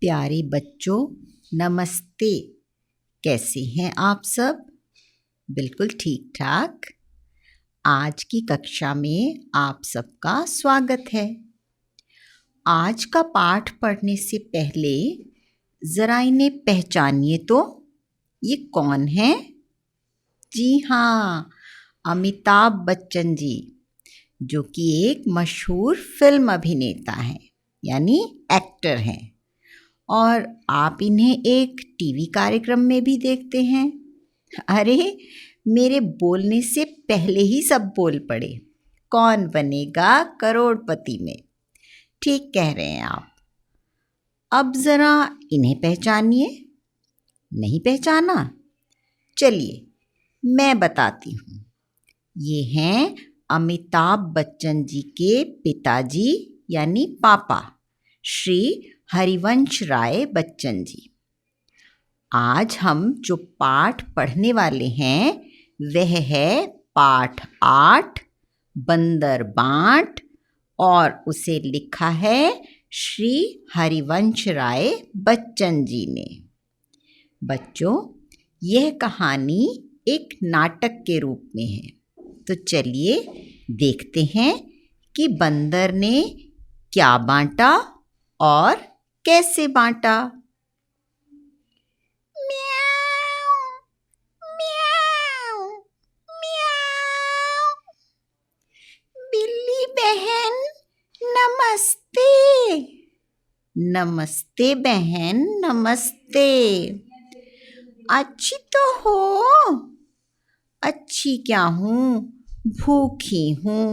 प्यारे बच्चों, नमस्ते। कैसे हैं आप सब? बिल्कुल ठीक ठाक। आज की कक्षा में आप सबका स्वागत है। आज का पाठ पढ़ने से पहले ज़रा इन्हें पहचानिए तो। ये कौन है? जी हाँ, अमिताभ बच्चन जी, जो कि एक मशहूर फिल्म अभिनेता हैं, यानी एक्टर हैं। और आप इन्हें एक टीवी कार्यक्रम में भी देखते हैं। अरे, मेरे बोलने से पहले ही सब बोल पड़े। कौन बनेगा करोड़पति में? ठीक कह रहे हैं आप। अब ज़रा इन्हें पहचानिए। नहीं पहचाना? चलिए, मैं बताती हूँ। ये हैं अमिताभ बच्चन जी के पिताजी, यानी पापा, श्री हरिवंश राय बच्चन जी। आज हम जो पाठ पढ़ने वाले हैं वह है पाठ 8 बंदर बांट, और उसे लिखा है श्री हरिवंश राय बच्चन जी ने। बच्चों, यह कहानी एक नाटक के रूप में है। तो चलिए देखते हैं कि बंदर ने क्या बांटा और कैसे बांटा। म्याऊ, म्याऊ, म्याऊ। बिल्ली बहन नमस्ते। नमस्ते बहन, नमस्ते। अच्छी तो हो? अच्छी क्या हूँ, भूखी हूँ।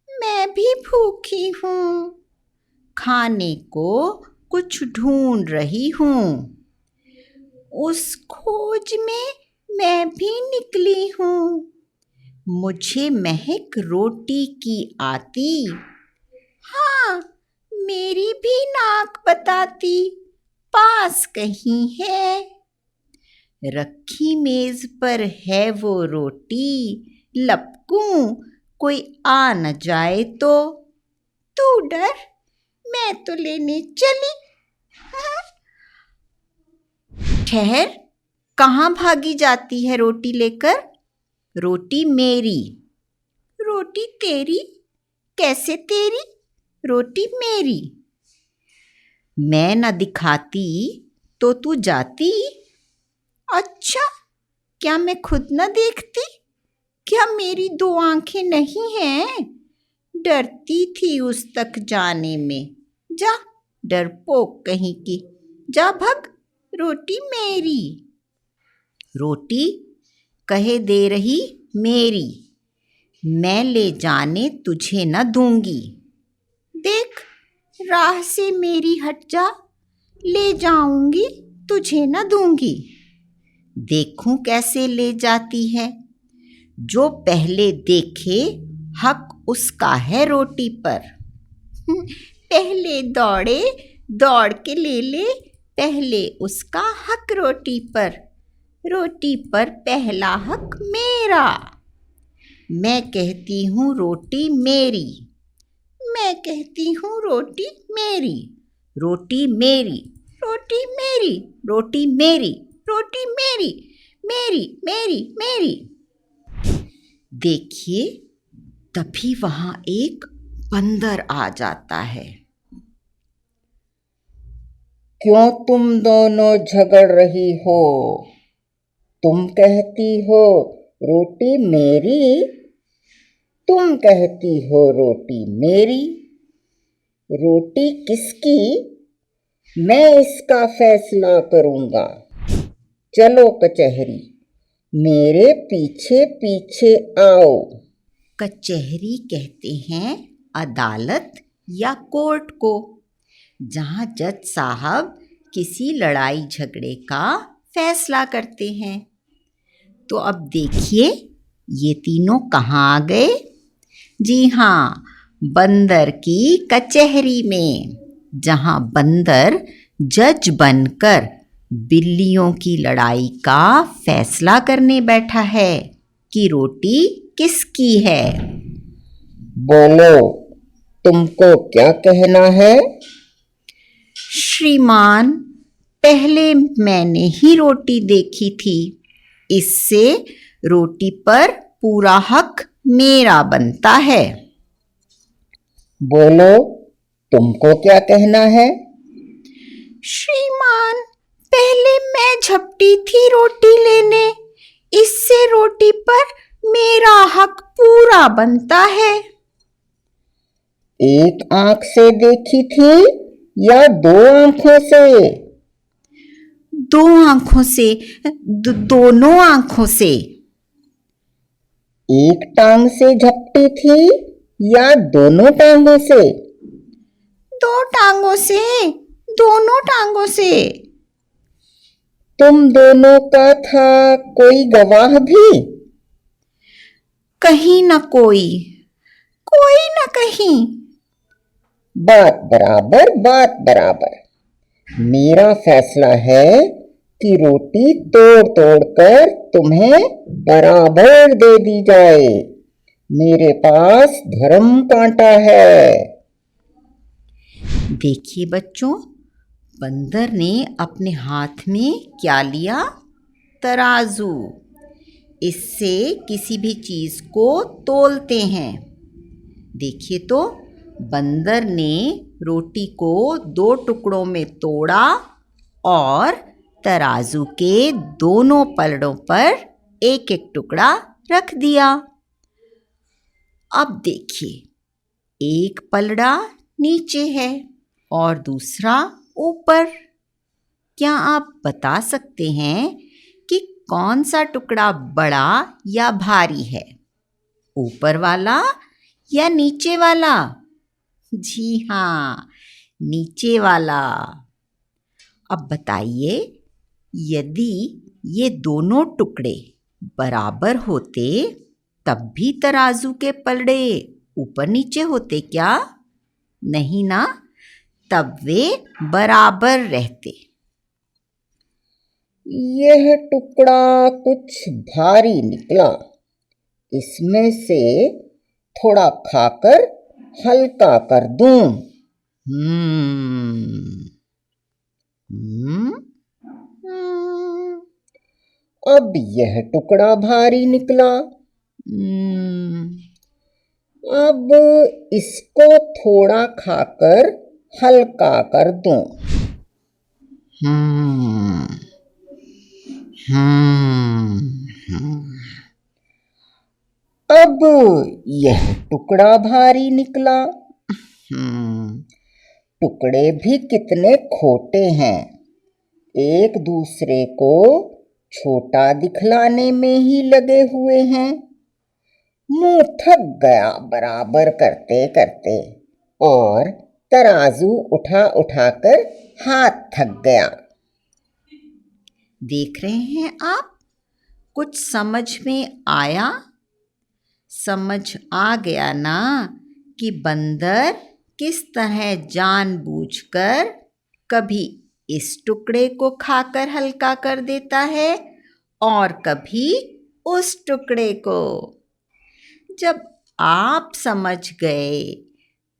मैं भी भूखी हूँ, खाने को कुछ ढूंढ रही हूँ। उस खोज में मैं भी निकली हूँ। मुझे महक रोटी की आती। हाँ, मेरी भी नाक बताती पास कहीं है। रखी मेज पर है वो रोटी, लपकूं कोई आ न जाए तो। तू डर, मैं तो लेने चली। ठहर, कहाँ भागी जाती है रोटी लेकर? रोटी मेरी। रोटी तेरी? कैसे तेरी? रोटी मेरी। मैं न दिखाती तो तू जाती। अच्छा, क्या मैं खुद न देखती? क्या मेरी 2 आंखें नहीं हैं? डरती थी उस तक जाने में। जा, डरपोक कहीं की, जा भग। रोटी मेरी। रोटी कहे दे रही मेरी, मैं ले जाने तुझे न दूंगी। देख, राह से मेरी हट जा, ले जाऊंगी तुझे न दूंगी। देखूं कैसे ले जाती है। जो पहले देखे हक उसका है रोटी पर। पहले दौड़े दौड़ के ले ले, पहले उसका हक रोटी पर। रोटी पर पहला हक मेरा। मैं कहती हूँ रोटी मेरी। मैं कहती हूँ रोटी मेरी। रोटी मेरी, रोटी मेरी, रोटी मेरी, रोटी मेरी, मेरी मेरी मेरी। देखिए, तभी वहाँ एक बंदर आ जाता है। क्यों तुम दोनों झगड़ रही हो? तुम कहती हो रोटी मेरी, तुम कहती हो रोटी मेरी। रोटी किसकी? मैं इसका फैसला करूँगा। चलो कचहरी, मेरे पीछे पीछे आओ। कचहरी कहते हैं अदालत या कोर्ट को, जहाँ जज साहब किसी लड़ाई झगड़े का फैसला करते हैं। तो अब देखिए, ये तीनों कहाँ आ गए? जी हाँ, बंदर की कचहरी में, जहाँ बंदर जज बनकर बिल्लियों की लड़ाई का फैसला करने बैठा है कि रोटी किसकी है। बोलो, तुमको क्या कहना है? श्रीमान, पहले मैंने ही रोटी देखी थी, इससे रोटी पर पूरा हक मेरा बनता है। बोलो, तुमको क्या कहना है? श्रीमान, पहले मैं झपटी थी रोटी लेने, इससे रोटी पर मेरा हक पूरा बनता है। एक आंख से देखी थी या दो आंखों से? दो आंखों से, दोनों आंखों से। एक टांग से झपटी थी या दोनों टांगों से? दो टांगों से, दोनों टांगों से। तुम दोनों का था कोई गवाह भी? कहीं न कोई, कोई न कहीं। बात बराबर, बात बराबर। मेरा फैसला है कि रोटी तोड़ तोड़ कर तुम्हें बराबर दे दी जाए। मेरे पास धर्म कांटा है। देखिए बच्चों, बंदर ने अपने हाथ में क्या लिया? तराजू। इससे किसी भी चीज को तोलते हैं। देखिए तो, बंदर ने रोटी को दो टुकड़ों में तोड़ा और तराजू के दोनों पलड़ों पर एक एक टुकड़ा रख दिया। अब देखिए, एक पलड़ा नीचे है और दूसरा ऊपर। क्या आप बता सकते हैं कि कौन सा टुकड़ा बड़ा या भारी है? ऊपर वाला या नीचे वाला? जी हाँ, नीचे वाला। अब बताइए, यदि ये दोनों टुकड़े बराबर होते तब भी तराजू के पलड़े ऊपर नीचे होते क्या? नहीं ना, तब वे बराबर रहते। यह टुकड़ा कुछ भारी निकला। इसमें से थोड़ा खाकर हल्का कर दूं। हम्म हम्म हम्म, अब यह टुकड़ा भारी निकला। हम्म, अब इसको थोड़ा खाकर हल्का कर दूं। हम्म, हम्म, हम्म। अब यह टुकड़ा भारी निकला। टुकड़े भी कितने खोटे हैं, एक दूसरे को छोटा दिखलाने में ही लगे हुए हैं। मुंह थक गया बराबर करते करते और तराजू उठा उठाकर हाथ थक गया। देख रहे हैं आप, कुछ समझ में आया? समझ आ गया ना कि बंदर किस तरह जानबूझकर कभी इस टुकड़े को खाकर हल्का कर देता है और कभी उस टुकड़े को। जब आप समझ गए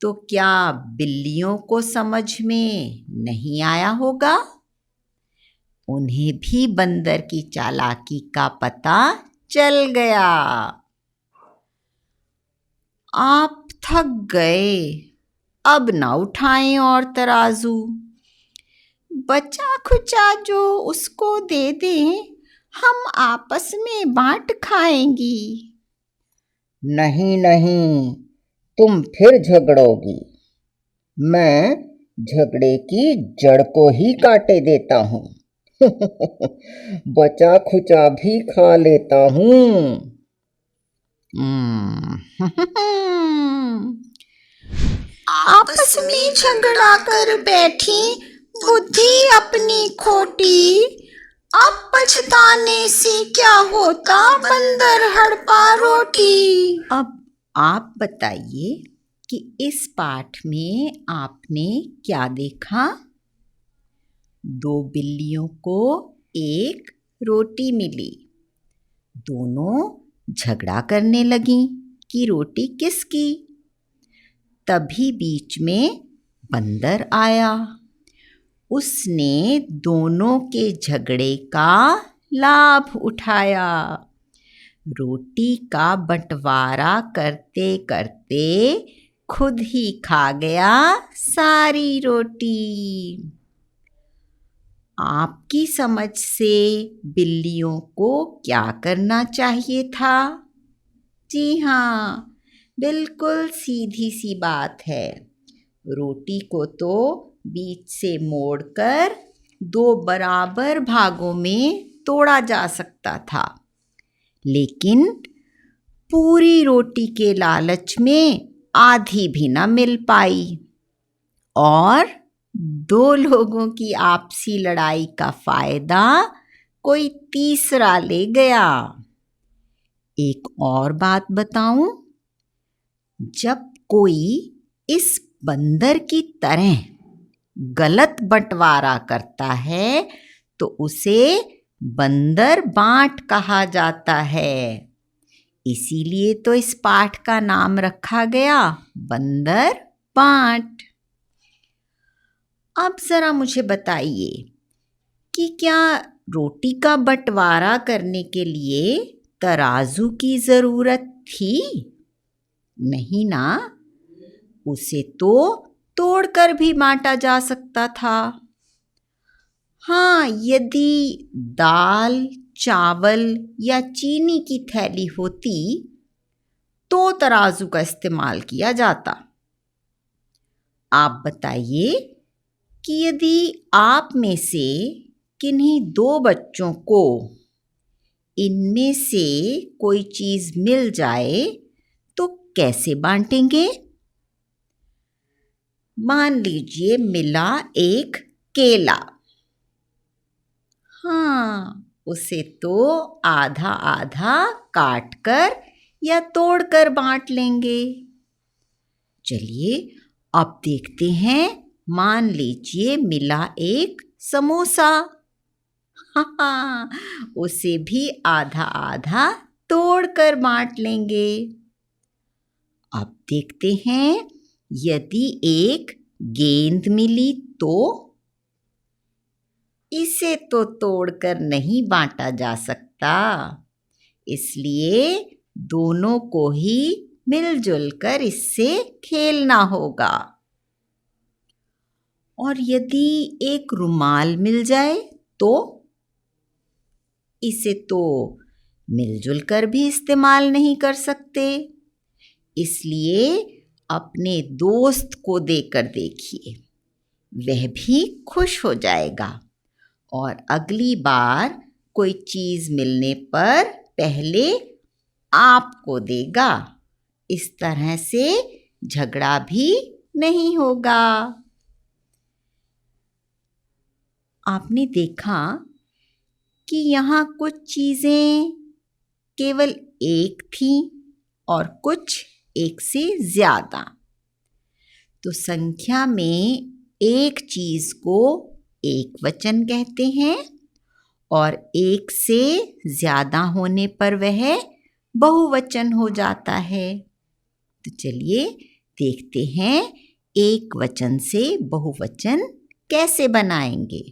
तो क्या बिल्लियों को समझ में नहीं आया होगा? उन्हें भी बंदर की चालाकी का पता चल गया। आप थक गए, अब ना उठाएं और तराजू। बचा खुचा जो उसको दे दें, हम आपस में बांट खाएंगी। नहीं नहीं, तुम फिर झगड़ोगी। मैं झगड़े की जड़ को ही काटे देता हूँ। बचा खुचा भी खा लेता हूँ। आपस में झगड़ा कर बैठी, बुद्धि अपनी खोटी। अब पछताने से क्या होता, बंदर हड़पा रोटी। अब आप बताइए कि इस पाठ में आपने क्या देखा? दो बिल्लियों को एक रोटी मिली। दोनों झगड़ा करने लगीं कि रोटी किसकी। तभी बीच में बंदर आया उसने दोनों के झगड़े का लाभ उठाया। रोटी का बंटवारा करते करते खुद ही खा गया सारी रोटी। आपकी समझ से बिल्लियों को क्या करना चाहिए था? जी हाँ, बिल्कुल सीधी सी बात है। रोटी को तो बीच से मोड़कर 2 बराबर भागों में तोड़ा जा सकता था, लेकिन पूरी रोटी के लालच में आधी भी न मिल पाई और 2 लोगों की आपसी लड़ाई का फायदा कोई तीसरा ले गया। एक और बात बताऊं, जब कोई इस बंदर की तरह गलत बंटवारा करता है तो उसे बंदर बांट कहा जाता है। इसीलिए तो इस पाठ का नाम रखा गया बंदर बांट। अब जरा मुझे बताइए कि क्या रोटी का बंटवारा करने के लिए तराजू की ज़रूरत थी? नहीं ना, उसे तो तोड़कर भी बांटा जा सकता था। हाँ, यदि दाल, चावल या चीनी की थैली होती तो तराजू का इस्तेमाल किया जाता। आप बताइए कि यदि आप में से किन्हीं 2 बच्चों को इनमें से कोई चीज़ मिल जाए तो कैसे बांटेंगे? मान लीजिए मिला एक केला। हाँ, उसे तो आधा आधा काटकर या तोड़कर बांट लेंगे। चलिए अब देखते हैं, मान लीजिए मिला एक समोसा। हाँ, उसे भी आधा आधा तोड़कर बांट लेंगे। अब देखते हैं, यदि एक गेंद मिली तो इसे तो तोड़कर नहीं बांटा जा सकता, इसलिए दोनों को ही मिलजुल कर इससे खेलना होगा। और यदि एक रुमाल मिल जाए तो इसे तो मिलजुल कर भी इस्तेमाल नहीं कर सकते, इसलिए अपने दोस्त को देकर देखिए, वह भी खुश हो जाएगा और अगली बार कोई चीज़ मिलने पर पहले आपको देगा। इस तरह से झगड़ा भी नहीं होगा। आपने देखा कि यहाँ कुछ चीज़ें केवल एक थी और कुछ एक से ज़्यादा। तो संख्या में एक चीज़ को एक वचन कहते हैं और एक से ज़्यादा होने पर वह बहुवचन हो जाता है। तो चलिए देखते हैं एक वचन से बहुवचन कैसे बनाएंगे।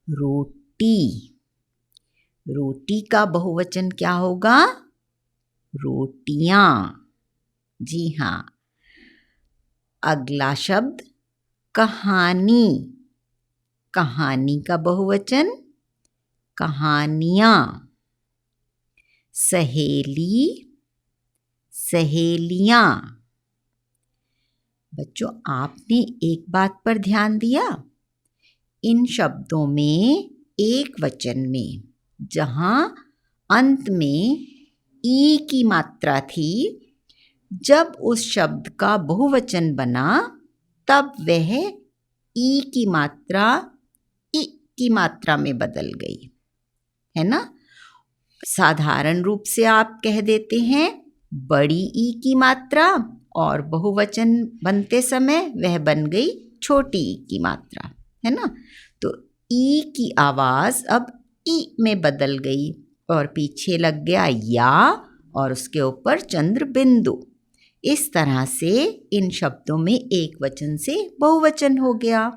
रोटी, रोटी का बहुवचन क्या होगा? रोटियां। जी हाँ। अगला शब्द कहानी, कहानी का बहुवचन कहानियाँ। सहेली, सहेलियाँ। बच्चों, आपने एक बात पर ध्यान दिया, इन शब्दों में एक वचन में जहाँ अंत में ई की मात्रा थी, जब उस शब्द का बहुवचन बना तब वह ई की मात्रा इ की मात्रा में बदल गई, है ना। साधारण रूप से आप कह देते हैं बड़ी ई की मात्रा और बहुवचन बनते समय वह बन गई छोटी ई की मात्रा, है ना। तो ई की आवाज़ अब ई में बदल गई और पीछे लग गया या और उसके ऊपर चंद्र बिंदु। इस तरह से इन शब्दों में एक वचन से बहुवचन हो गया।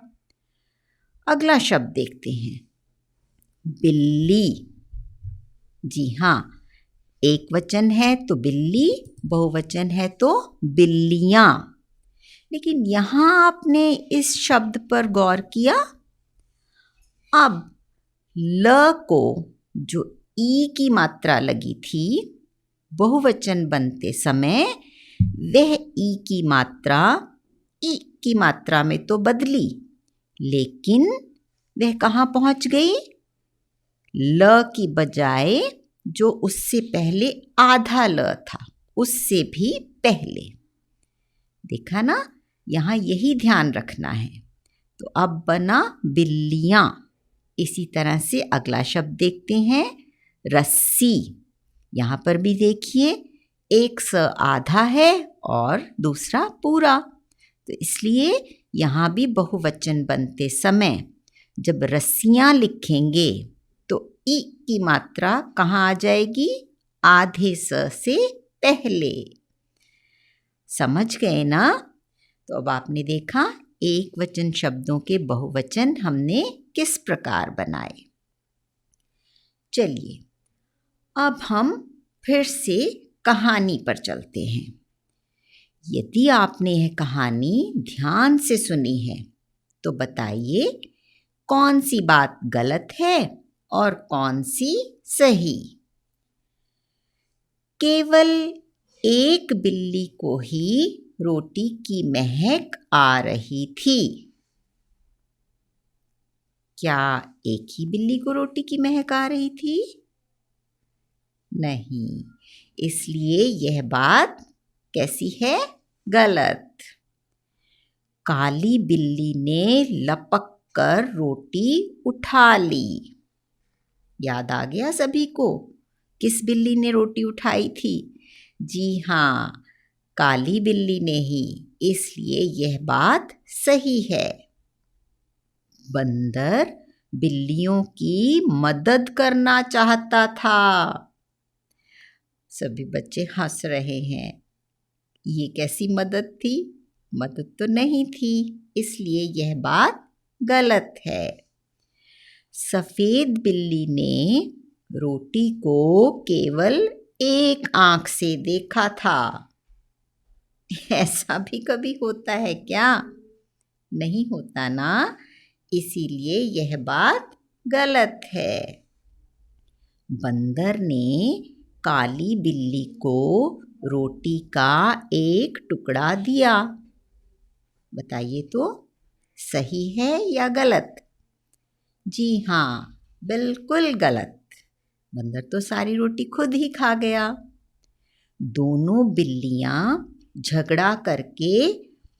अगला शब्द देखते हैं, बिल्ली। जी हाँ, एक वचन है तो बिल्ली, बहुवचन है तो बिल्लियाँ। लेकिन यहाँ आपने इस शब्द पर गौर किया? अब ल को जो ई की मात्रा लगी थी बहुवचन बनते समय, वह ई की मात्रा ई की मात्रा में तो बदली, लेकिन वह कहाँ पहुँच गई? ल की बजाय जो उससे पहले आधा ल था, उससे भी पहले। देखा ना, यहाँ यही ध्यान रखना है। तो अब बना बिल्लियाँ। इसी तरह से अगला शब्द देखते हैं, रस्सी। यहाँ पर भी देखिए, एक स आधा है और दूसरा पूरा, तो इसलिए यहाँ भी बहुवचन बनते समय जब रस्सियाँ लिखेंगे तो ई की मात्रा कहाँ आ जाएगी? आधे स से पहले। समझ गए ना? तो अब आपने देखा एक वचन शब्दों के बहुवचन हमने किस प्रकार बनाए। चलिए अब हम फिर से कहानी पर चलते हैं। यदि आपने यह कहानी ध्यान से सुनी है तो बताइए कौन सी बात गलत है और कौन सी सही। केवल एक बिल्ली को ही रोटी की महक आ रही थी। क्या एक ही बिल्ली को रोटी की महक आ रही थी? नहीं, इसलिए यह बात कैसी है? गलत। काली बिल्ली ने लपक कर रोटी उठा ली। याद आ गया सभी को किस बिल्ली ने रोटी उठाई थी? जी हाँ, काली बिल्ली ने ही, इसलिए यह बात सही है। बंदर बिल्लियों की मदद करना चाहता था। सभी बच्चे हंस रहे हैं। ये कैसी मदद थी? मदद तो नहीं थी, इसलिए यह बात गलत है। सफेद बिल्ली ने रोटी को केवल एक आंख से देखा था। ऐसा भी कभी होता है क्या? नहीं होता ना, इसीलिए यह बात गलत है। बंदर ने काली बिल्ली को रोटी का एक टुकड़ा दिया। बताइए तो सही है या गलत? जी हाँ, बिल्कुल गलत। बंदर तो सारी रोटी खुद ही खा गया। दोनों बिल्लियाँ झगड़ा करके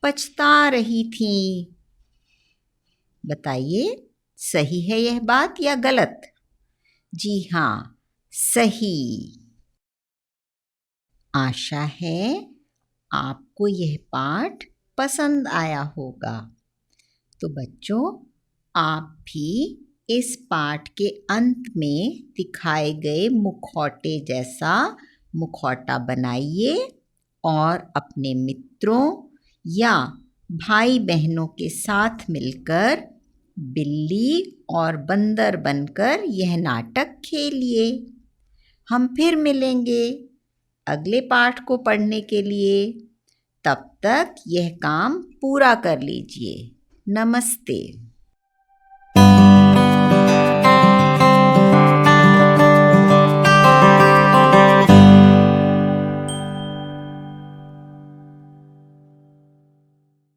पछता रही थीं। बताइए सही है यह बात या गलत? जी हाँ, सही। आशा है आपको यह पाठ पसंद आया होगा। तो बच्चों, आप भी इस पाठ के अंत में दिखाए गए मुखौटे जैसा मुखौटा बनाइए और अपने मित्रों या भाई बहनों के साथ मिलकर बिल्ली और बंदर बनकर यह नाटक खेलिए। हम फिर मिलेंगे अगले पाठ को पढ़ने के लिए। तब तक यह काम पूरा कर लीजिए। नमस्ते।